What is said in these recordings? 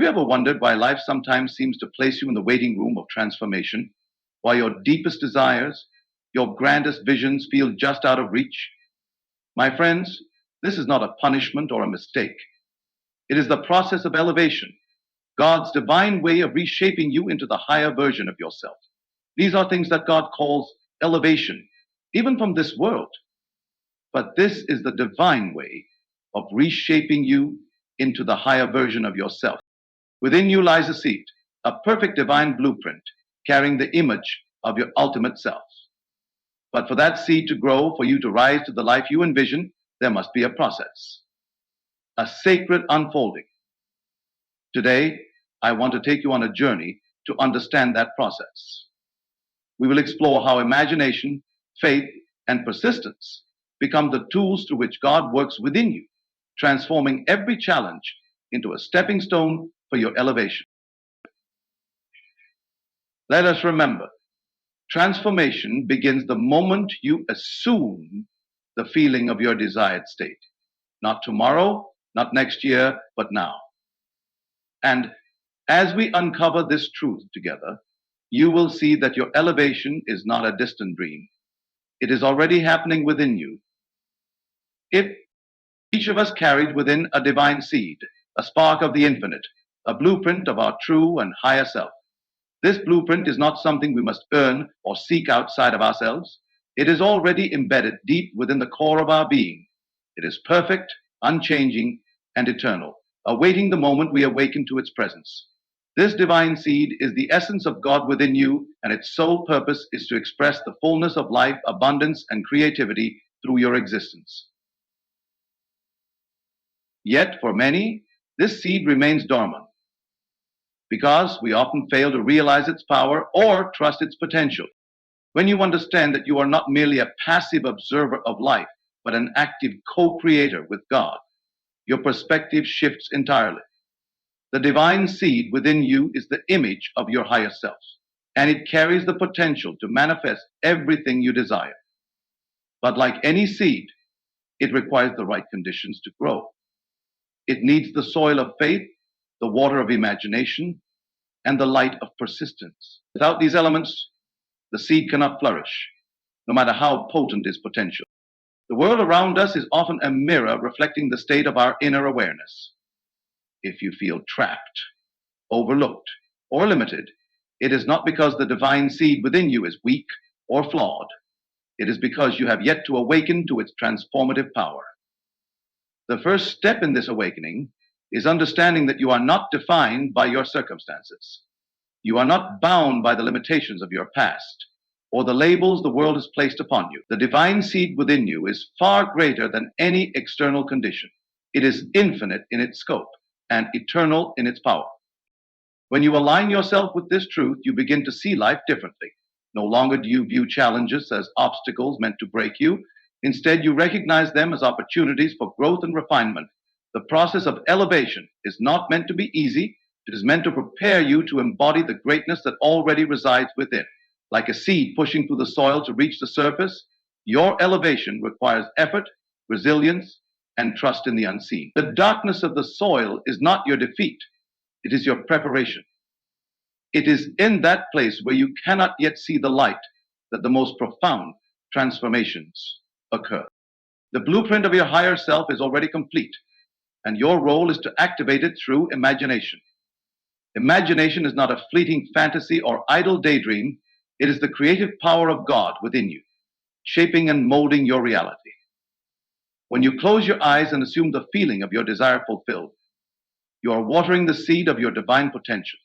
you ever wondered why life sometimes seems to place you in the waiting room of transformation, why your deepest desires, your grandest visions feel just out of reach? My friends, this is not a punishment or a mistake. It is the process of elevation, God's divine way of reshaping you into the higher version of yourself. These are things that God calls elevation, even from this world. But this is the divine way of reshaping you into the higher version of yourself. Within you lies a seed, a perfect divine blueprint carrying the image of your ultimate self. But for that seed to grow, for you to rise to the life you envision, there must be a process, a sacred unfolding. Today, I want to take you on a journey to understand that process. We will explore how imagination, faith, and persistence become the tools through which God works within you, transforming every challenge into a stepping stone for your elevation. Let us remember, transformation begins the moment you assume the feeling of your desired state. Not tomorrow, not next year, but now. And as we uncover this truth together, you will see that your elevation is not a distant dream. It is already happening within you. If each of us carried within a divine seed, a spark of the infinite, a blueprint of our true and higher self. This blueprint is not something we must earn or seek outside of ourselves. It is already embedded deep within the core of our being. It is perfect, unchanging, and eternal, awaiting the moment we awaken to its presence. This divine seed is the essence of God within you, and its sole purpose is to express the fullness of life, abundance, and creativity through your existence. Yet, for many, this seed remains dormant because we often fail to realize its power or trust its potential. When you understand that you are not merely a passive observer of life, but an active co-creator with God, your perspective shifts entirely. The divine seed within you is the image of your higher self, and it carries the potential to manifest everything you desire. But like any seed, it requires the right conditions to grow. It needs the soil of faith, the water of imagination, and the light of persistence. Without these elements, the seed cannot flourish, no matter how potent its potential. The world around us is often a mirror reflecting the state of our inner awareness. If you feel trapped, overlooked, or limited, it is not because the divine seed within you is weak or flawed. It is because you have yet to awaken to its transformative power. The first step in this awakening is understanding that you are not defined by your circumstances. You are not bound by the limitations of your past or the labels the world has placed upon you. The divine seed within you is far greater than any external condition. It is infinite in its scope and eternal in its power. When you align yourself with this truth, you begin to see life differently. No longer do you view challenges as obstacles meant to break you. Instead, you recognize them as opportunities for growth and refinement. The process of elevation is not meant to be easy. It is meant to prepare you to embody the greatness that already resides within. Like a seed pushing through the soil to reach the surface, your elevation requires effort, resilience, and trust in the unseen. The darkness of the soil is not your defeat. It is your preparation. It is in that place where you cannot yet see the light that the most profound transformations occur. The blueprint of your higher self is already complete, and your role is to activate it through imagination. Imagination is not a fleeting fantasy or idle daydream. It is the creative power of God within you, shaping and molding your reality. When you close your eyes and assume the feeling of your desire fulfilled, you are watering the seed of your divine potential.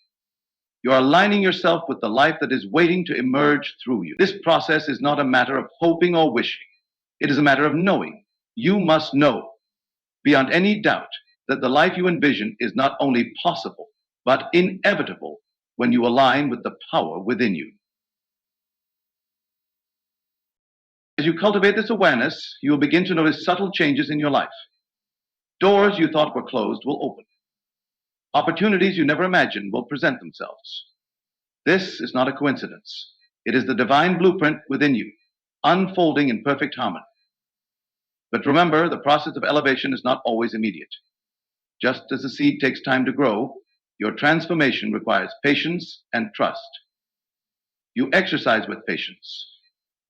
You are aligning yourself with the life that is waiting to emerge through you. This process is not a matter of hoping or wishing. It is a matter of knowing. You must know, beyond any doubt, that the life you envision is not only possible, but inevitable when you align with the power within you. As you cultivate this awareness, you will begin to notice subtle changes in your life. Doors you thought were closed will open. Opportunities you never imagined will present themselves. This is not a coincidence. It is the divine blueprint within you, unfolding in perfect harmony. But remember, the process of elevation is not always immediate. Just as the seed takes time to grow, Your transformation requires patience and trust. You exercise with patience.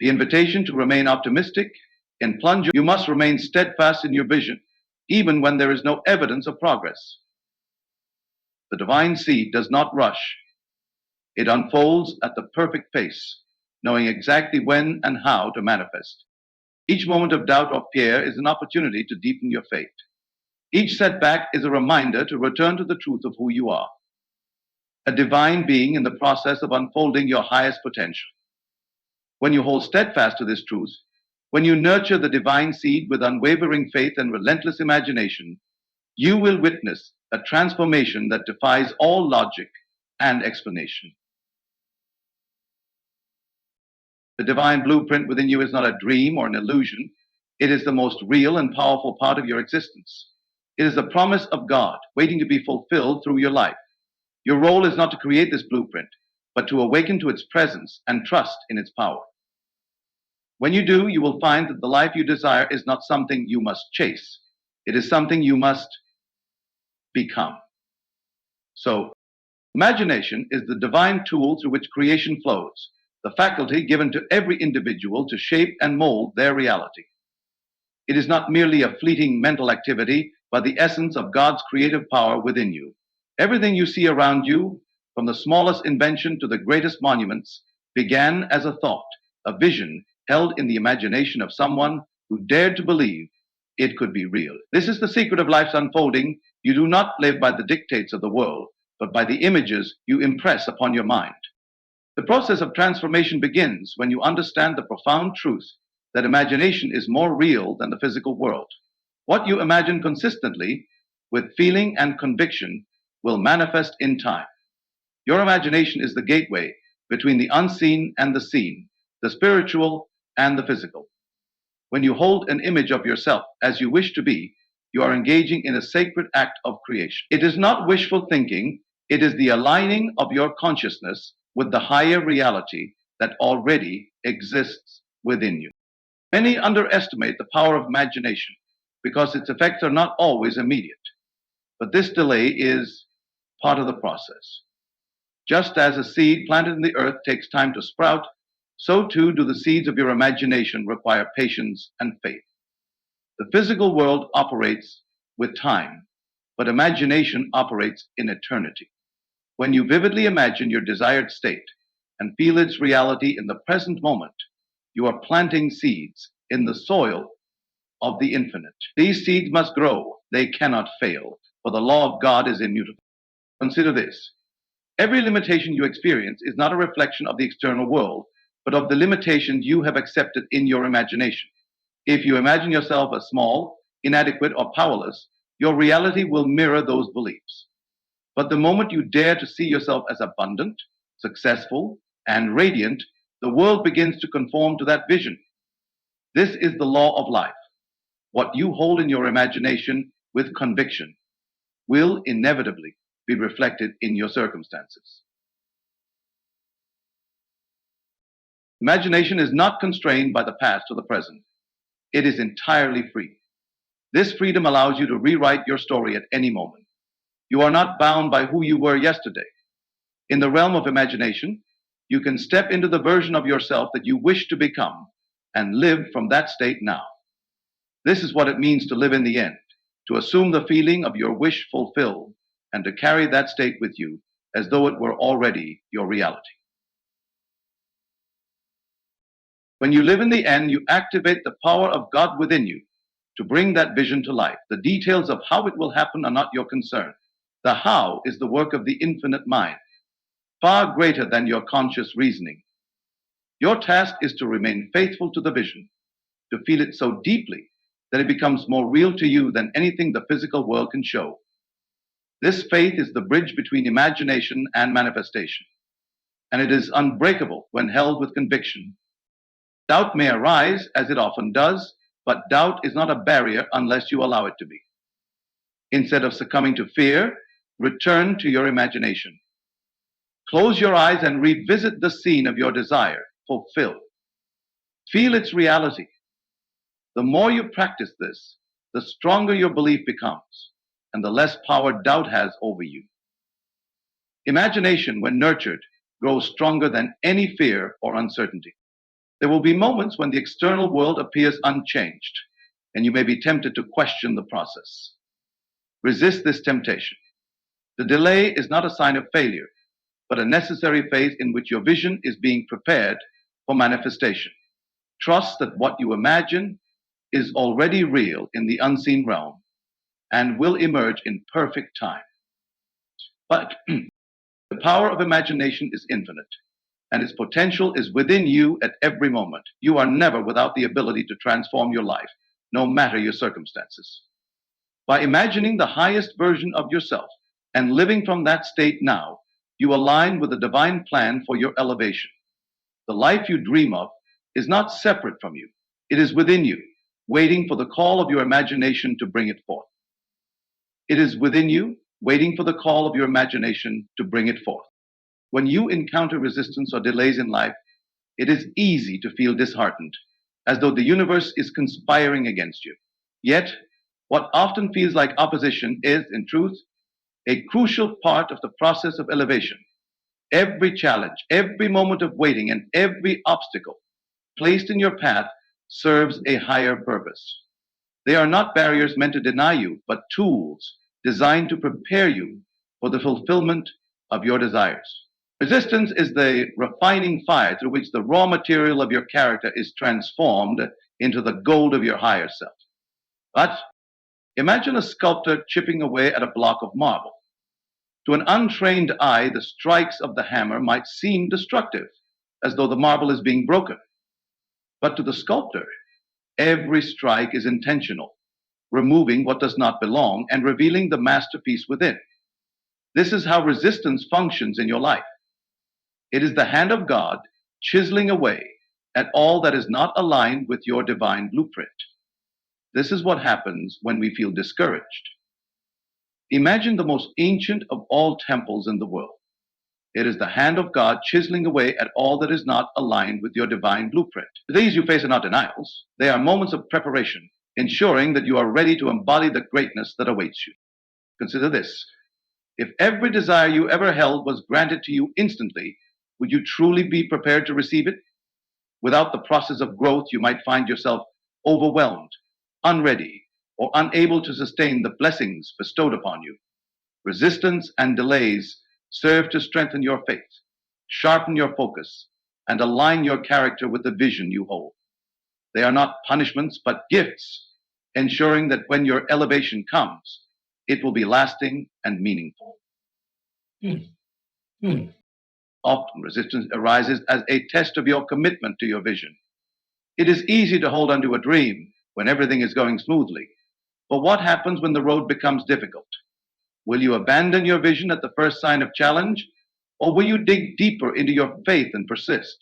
The invitation to remain optimistic and plunge, you must remain steadfast in your vision, even when there is no evidence of progress. The divine seed does not rush. It unfolds at the perfect pace, knowing exactly when and how to manifest. Each moment of doubt or fear is an opportunity to deepen your faith. Each setback is a reminder to return to the truth of who you are, a divine being in the process of unfolding your highest potential. When you hold steadfast to this truth, when you nurture the divine seed with unwavering faith and relentless imagination, you will witness a transformation that defies all logic and explanation. The divine blueprint within you is not a dream or an illusion. It is the most real and powerful part of your existence. It is the promise of God waiting to be fulfilled through your life. Your role is not to create this blueprint, but to awaken to its presence and trust in its power. When you do, you will find that the life you desire is not something you must chase. It is something you must become. So, imagination is the divine tool through which creation flows, the faculty given to every individual to shape and mold their reality. It is not merely a fleeting mental activity, but the essence of God's creative power within you. Everything you see around you, from the smallest invention to the greatest monuments, began as a thought, a vision held in the imagination of someone who dared to believe it could be real. This is the secret of life's unfolding. You do not live by the dictates of the world, but by the images you impress upon your mind. The process of transformation begins when you understand the profound truth that imagination is more real than the physical world. What you imagine consistently, with feeling and conviction, will manifest in time. Your imagination is the gateway between the unseen and the seen, the spiritual and the physical. When you hold an image of yourself as you wish to be, you are engaging in a sacred act of creation. It is not wishful thinking, it is the aligning of your consciousness with the higher reality that already exists within you. Many underestimate the power of imagination because its effects are not always immediate. But this delay is part of the process. Just as a seed planted in the earth takes time to sprout, so too do the seeds of your imagination require patience and faith. The physical world operates with time, but imagination operates in eternity. When you vividly imagine your desired state and feel its reality in the present moment, you are planting seeds in the soil of the infinite. These seeds must grow, they cannot fail, for the law of God is immutable. Consider this. Every limitation you experience is not a reflection of the external world, but of the limitations you have accepted in your imagination. If you imagine yourself as small, inadequate, or powerless, your reality will mirror those beliefs. But the moment you dare to see yourself as abundant, successful, and radiant, the world begins to conform to that vision. This is the law of life. What you hold in your imagination with conviction will inevitably be reflected in your circumstances. Imagination is not constrained by the past or the present. It is entirely free. This freedom allows you to rewrite your story at any moment. You are not bound by who you were yesterday. In the realm of imagination, you can step into the version of yourself that you wish to become and live from that state now. This is what it means to live in the end, to assume the feeling of your wish fulfilled and to carry that state with you as though it were already your reality. When you live in the end, you activate the power of God within you to bring that vision to life. The details of how it will happen are not your concern. The how is the work of the infinite mind, far greater than your conscious reasoning. Your task is to remain faithful to the vision, to feel it so deeply that it becomes more real to you than anything the physical world can show. This faith is the bridge between imagination and manifestation, and it is unbreakable when held with conviction. Doubt may arise, as it often does, but doubt is not a barrier unless you allow it to be. Instead of succumbing to fear, return to your imagination. Close your eyes and revisit the scene of your desire fulfilled. Feel its reality. The more you practice this, the stronger your belief becomes, and the less power doubt has over you. Imagination, when nurtured, grows stronger than any fear or uncertainty. There will be moments when the external world appears unchanged, and you may be tempted to question the process. Resist this temptation. The delay is not a sign of failure, but a necessary phase in which your vision is being prepared for manifestation. Trust that what you imagine is already real in the unseen realm and will emerge in perfect time. But the power of imagination is infinite, and its potential is within you at every moment. You are never without the ability to transform your life, no matter your circumstances. By imagining the highest version of yourself and living from that state now, you align with the divine plan for your elevation. The life you dream of is not separate from you. It is within you, waiting for the call of your imagination to bring it forth. It is within you, waiting for the call of your imagination to bring it forth. When you encounter resistance or delays in life, it is easy to feel disheartened, as though the universe is conspiring against you. Yet, what often feels like opposition is, in truth, a crucial part of the process of elevation. Every challenge, every moment of waiting, and every obstacle placed in your path serves a higher purpose. They are not barriers meant to deny you, but tools designed to prepare you for the fulfillment of your desires. Resistance is the refining fire through which the raw material of your character is transformed into the gold of your higher self. But imagine a sculptor chipping away at a block of marble. To an untrained eye, the strikes of the hammer might seem destructive, as though the marble is being broken. But to the sculptor, every strike is intentional, removing what does not belong and revealing the masterpiece within. This is how resistance functions in your life. It is the hand of God chiseling away at all that is not aligned with your divine blueprint. This is what happens when we feel discouraged. Imagine the most ancient of all temples in the world. It is the hand of God chiseling away at all that is not aligned with your divine blueprint. The days you face are not denials. They are moments of preparation, ensuring that you are ready to embody the greatness that awaits you. Consider this. If every desire you ever held was granted to you instantly, would you truly be prepared to receive it? Without the process of growth, you might find yourself overwhelmed, unready, or unable to sustain the blessings bestowed upon you. Resistance and delays serve to strengthen your faith, sharpen your focus, and align your character with the vision you hold. They are not punishments, but gifts, ensuring that when your elevation comes, it will be lasting and meaningful. Often, resistance arises as a test of your commitment to your vision. It is easy to hold onto a dream when everything is going smoothly. But what happens when the road becomes difficult? Will you abandon your vision at the first sign of challenge, or will you dig deeper into your faith and persist?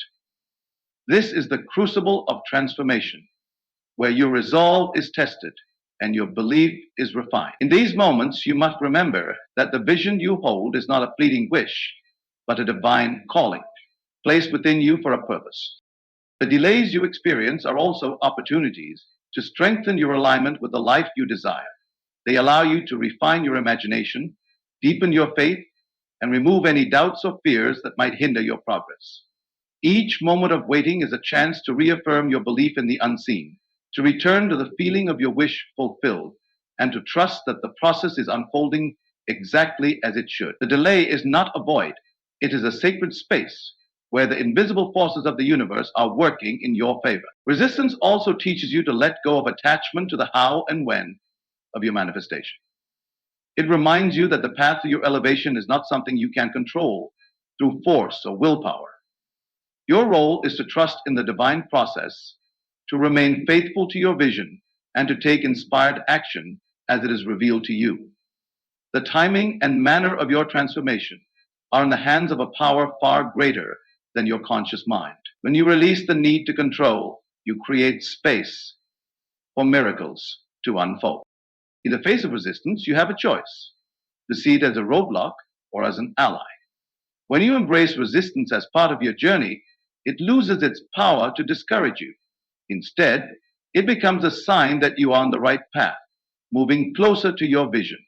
This is the crucible of transformation, where your resolve is tested and your belief is refined. In these moments, you must remember that the vision you hold is not a fleeting wish, but a divine calling, placed within you for a purpose. The delays you experience are also opportunities to strengthen your alignment with the life you desire. They allow you to refine your imagination, deepen your faith, and remove any doubts or fears that might hinder your progress. Each moment of waiting is a chance to reaffirm your belief in the unseen, to return to the feeling of your wish fulfilled, and to trust that the process is unfolding exactly as it should. The delay is not a void. It is a sacred space where the invisible forces of the universe are working in your favor. Resistance also teaches you to let go of attachment to the how and when of your manifestation. It reminds you that the path to your elevation is not something you can control through force or willpower. Your role is to trust in the divine process, to remain faithful to your vision, and to take inspired action as it is revealed to you. The timing and manner of your transformation are in the hands of a power far greater than your conscious mind. When you release the need to control, you create space for miracles to unfold. In the face of resistance, you have a choice to see it as a roadblock or as an ally. When you embrace resistance as part of your journey, it loses its power to discourage you. Instead, it becomes a sign that you are on the right path, moving closer to your vision.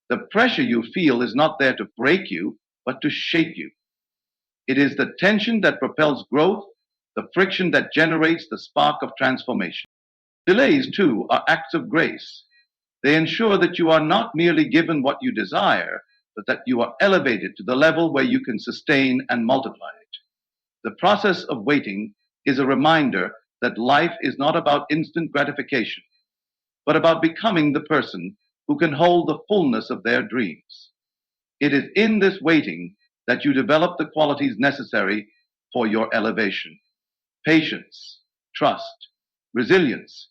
The pressure you feel is not there to break you, but to shape you. It is the tension that propels growth, the friction that generates the spark of transformation. Delays, too, are acts of grace. They ensure that you are not merely given what you desire, but that you are elevated to the level where you can sustain and multiply it. The process of waiting is a reminder that life is not about instant gratification, but about becoming the person who can hold the fullness of their dreams. It is in this waiting that you develop the qualities necessary for your elevation: patience, trust, resilience,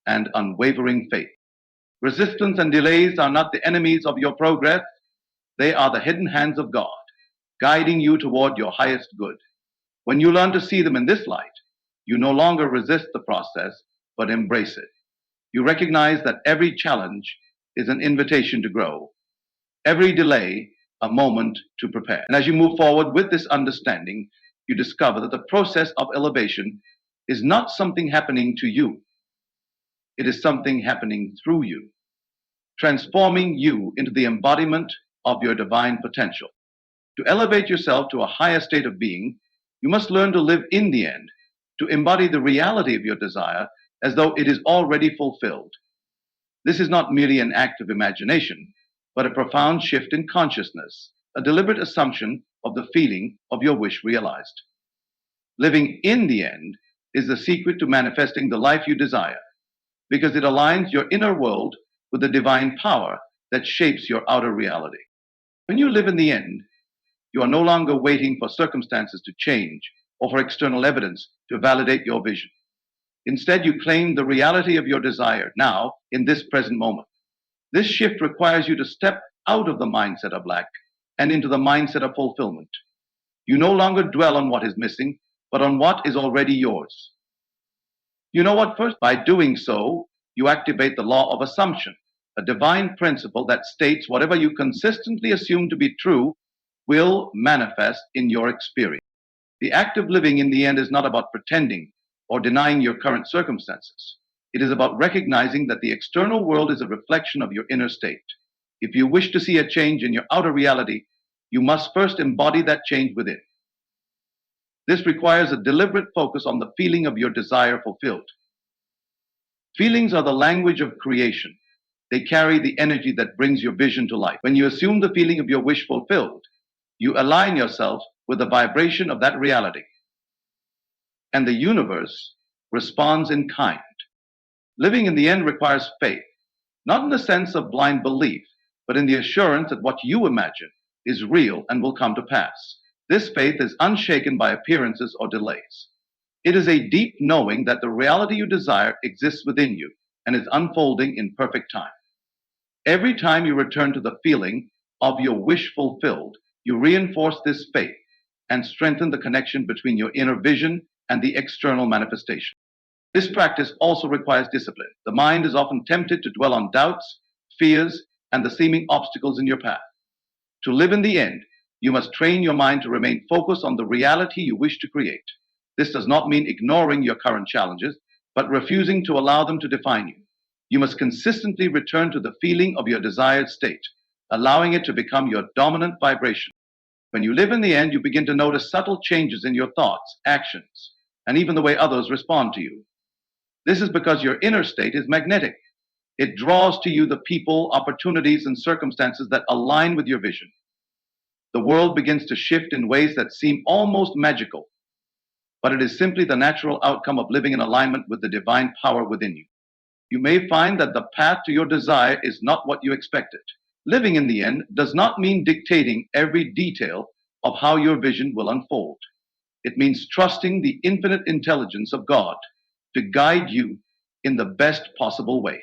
and unwavering faith. Resistance and delays are not the enemies of your progress, they are the hidden hands of God, guiding you toward your highest good. When you learn to see them in this light, you no longer resist the process, but embrace it. You recognize that every challenge is an invitation to grow, every delay a moment to prepare. And as you move forward with this understanding, you discover that the process of elevation is not something happening to you, it is something happening through you, transforming you into the embodiment of your divine potential. To elevate yourself to a higher state of being, you must learn to live in the end, to embody the reality of your desire as though it is already fulfilled. This is not merely an act of imagination, but a profound shift in consciousness, a deliberate assumption of the feeling of your wish realized. Living in the end is the secret to manifesting the life you desire, because it aligns your inner world with the divine power that shapes your outer reality. When you live in the end, you are no longer waiting for circumstances to change or for external evidence to validate your vision. Instead, you claim the reality of your desire now in this present moment. This shift requires you to step out of the mindset of lack and into the mindset of fulfillment. You no longer dwell on what is missing, but on what is already yours. You know what? First, by doing so, you activate the law of assumption, a divine principle that states whatever you consistently assume to be true will manifest in your experience. The act of living in the end is not about pretending or denying your current circumstances. It is about recognizing that the external world is a reflection of your inner state. If you wish to see a change in your outer reality, you must first embody that change within. This requires a deliberate focus on the feeling of your desire fulfilled. Feelings are the language of creation. They carry the energy that brings your vision to life. When you assume the feeling of your wish fulfilled, you align yourself with the vibration of that reality, and the universe responds in kind. Living in the end requires faith, not in the sense of blind belief, but in the assurance that what you imagine is real and will come to pass. This faith is unshaken by appearances or delays. It is a deep knowing that the reality you desire exists within you and is unfolding in perfect time. Every time you return to the feeling of your wish fulfilled, you reinforce this faith and strengthen the connection between your inner vision and the external manifestation. This practice also requires discipline. The mind is often tempted to dwell on doubts, fears, and the seeming obstacles in your path. To live in the end, you must train your mind to remain focused on the reality you wish to create. This does not mean ignoring your current challenges, but refusing to allow them to define you. You must consistently return to the feeling of your desired state, allowing it to become your dominant vibration. When you live in the end, you begin to notice subtle changes in your thoughts, actions, and even the way others respond to you. This is because your inner state is magnetic. It draws to you the people, opportunities, and circumstances that align with your vision. The world begins to shift in ways that seem almost magical, but it is simply the natural outcome of living in alignment with the divine power within you. You may find that the path to your desire is not what you expected. Living in the end does not mean dictating every detail of how your vision will unfold. It means trusting the infinite intelligence of God to guide you in the best possible way.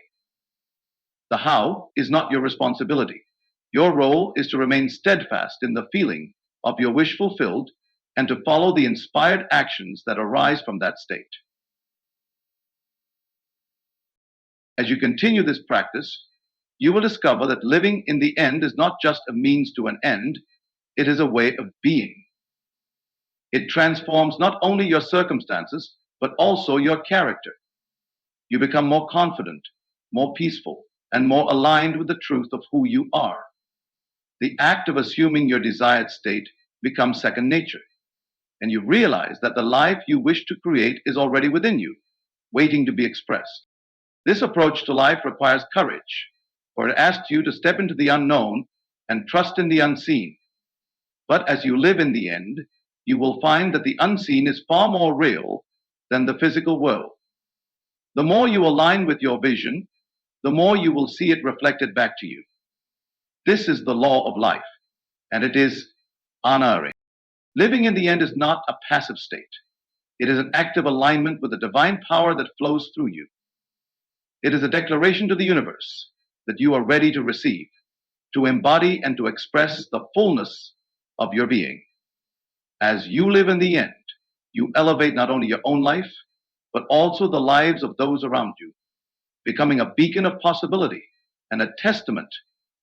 The how is not your responsibility. Your role is to remain steadfast in the feeling of your wish fulfilled and to follow the inspired actions that arise from that state. As you continue this practice, you will discover that living in the end is not just a means to an end, it is a way of being. It transforms not only your circumstances, but also your character. You become more confident, more peaceful, and more aligned with the truth of who you are. The act of assuming your desired state becomes second nature, and you realize that the life you wish to create is already within you, waiting to be expressed. This approach to life requires courage, for it asks you to step into the unknown and trust in the unseen. But as you live in the end, you will find that the unseen is far more real than the physical world. The more you align with your vision, the more you will see it reflected back to you. This is the law of life, and it is unerring. Living in the end is not a passive state. It is an active alignment with the divine power that flows through you. It is a declaration to the universe that you are ready to receive, to embody and to express the fullness of your being. As you live in the end, you elevate not only your own life, but also the lives of those around you, becoming a beacon of possibility and a testament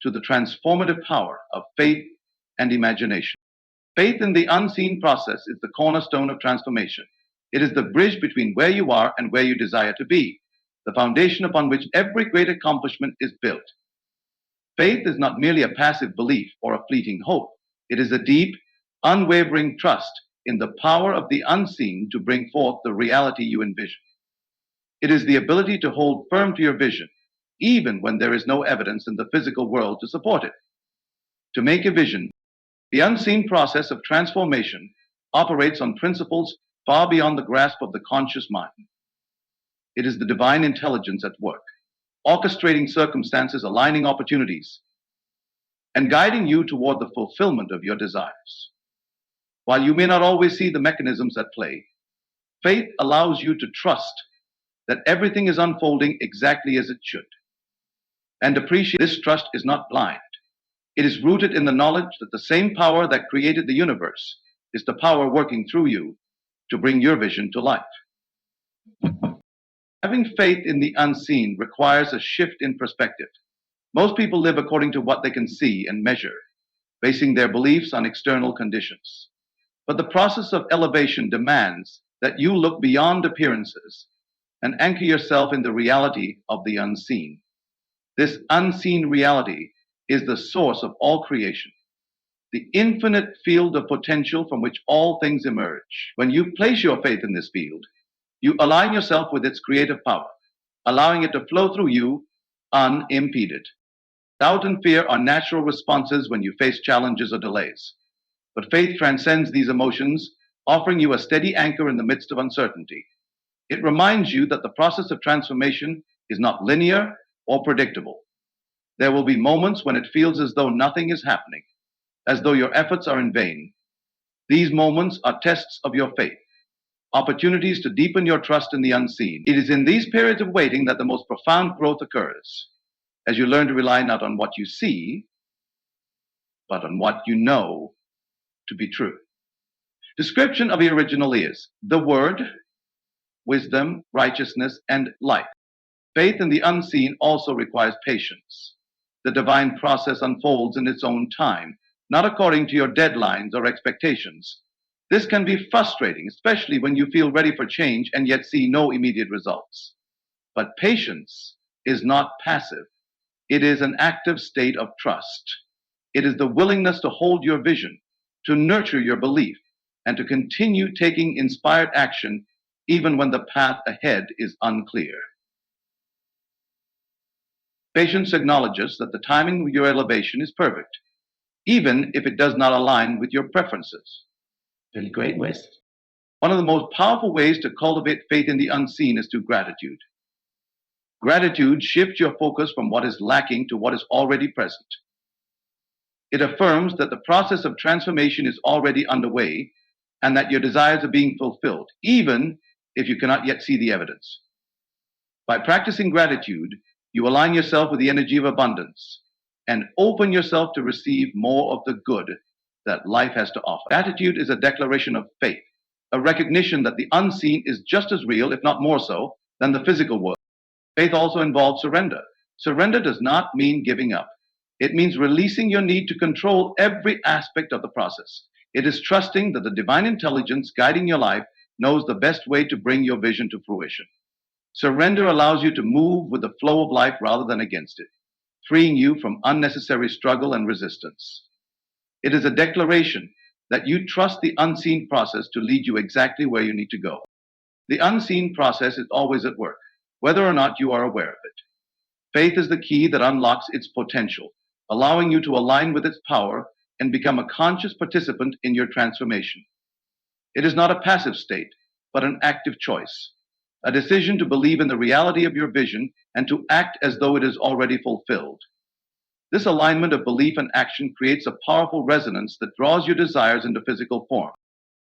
to the transformative power of faith and imagination. Faith in the unseen process is the cornerstone of transformation. It is the bridge between where you are and where you desire to be, the foundation upon which every great accomplishment is built. Faith is not merely a passive belief or a fleeting hope. It is a deep, unwavering trust in the power of the unseen to bring forth the reality you envision. It is the ability to hold firm to your vision, even when there is no evidence in the physical world to support it. To make a vision, the unseen process of transformation operates on principles far beyond the grasp of the conscious mind. It is the divine intelligence at work, orchestrating circumstances, aligning opportunities, and guiding you toward the fulfillment of your desires. While you may not always see the mechanisms at play, faith allows you to trust that everything is unfolding exactly as it should. And appreciate this trust is not blind. It is rooted in the knowledge that the same power that created the universe is the power working through you to bring your vision to life. Having faith in the unseen requires a shift in perspective. Most people live according to what they can see and measure, basing their beliefs on external conditions. But the process of elevation demands that you look beyond appearances and anchor yourself in the reality of the unseen. This unseen reality is the source of all creation, the infinite field of potential from which all things emerge. When you place your faith in this field, you align yourself with its creative power, allowing it to flow through you unimpeded. Doubt and fear are natural responses when you face challenges or delays. But faith transcends these emotions, offering you a steady anchor in the midst of uncertainty. It reminds you that the process of transformation is not linear or predictable. There will be moments when it feels as though nothing is happening, as though your efforts are in vain. These moments are tests of your faith, opportunities to deepen your trust in the unseen. It is in these periods of waiting that the most profound growth occurs, as you learn to rely not on what you see, but on what you know to be true. Description of the original is the Word, wisdom, righteousness, and life. Faith in the unseen also requires patience. The divine process unfolds in its own time, not according to your deadlines or expectations. This can be frustrating, especially when you feel ready for change and yet see no immediate results. But patience is not passive. It is an active state of trust. It is the willingness to hold your vision, to nurture your belief, and to continue taking inspired action even when the path ahead is unclear. Patience acknowledges that the timing of your elevation is perfect, even if it does not align with your preferences. Really great, Wes. One of the most powerful ways to cultivate faith in the unseen is through gratitude. Gratitude shifts your focus from what is lacking to what is already present. It affirms that the process of transformation is already underway and that your desires are being fulfilled, even if you cannot yet see the evidence. By practicing gratitude, you align yourself with the energy of abundance and open yourself to receive more of the good that life has to offer. Gratitude is a declaration of faith, a recognition that the unseen is just as real, if not more so, than the physical world. Faith also involves surrender. Surrender does not mean giving up. It means releasing your need to control every aspect of the process. It is trusting that the divine intelligence guiding your life knows the best way to bring your vision to fruition. Surrender allows you to move with the flow of life rather than against it. freeing you from unnecessary struggle and resistance. It is a declaration that you trust the unseen process to lead you exactly where you need to go. The unseen process is always at work, whether or not you are aware of it. Faith is the key that unlocks its potential, allowing you to align with its power and become a conscious participant in your transformation. It is not a passive state, but an active choice, a decision to believe in the reality of your vision and to act as though it is already fulfilled. This alignment of belief and action creates a powerful resonance that draws your desires into physical form.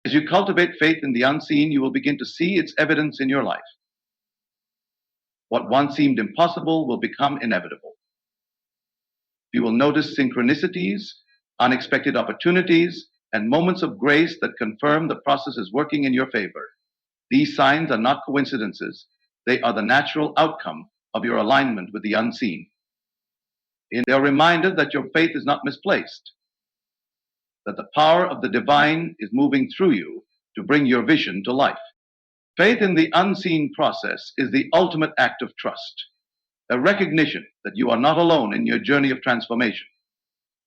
As you cultivate faith in the unseen, you will begin to see its evidence in your life. What once seemed impossible will become inevitable. You will notice synchronicities, unexpected opportunities, and moments of grace that confirm the process is working in your favor. These signs are not coincidences. They are the natural outcome of your alignment with the unseen. They are reminded that your faith is not misplaced, that the power of the divine is moving through you to bring your vision to life. Faith in the unseen process is the ultimate act of trust, a recognition that you are not alone in your journey of transformation.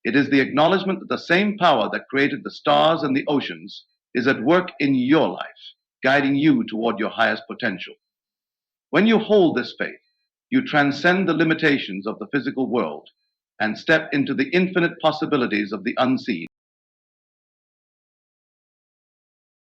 It is the acknowledgement that the same power that created the stars and the oceans is at work in your life, guiding you toward your highest potential. When you hold this faith, you transcend the limitations of the physical world and step into the infinite possibilities of the unseen.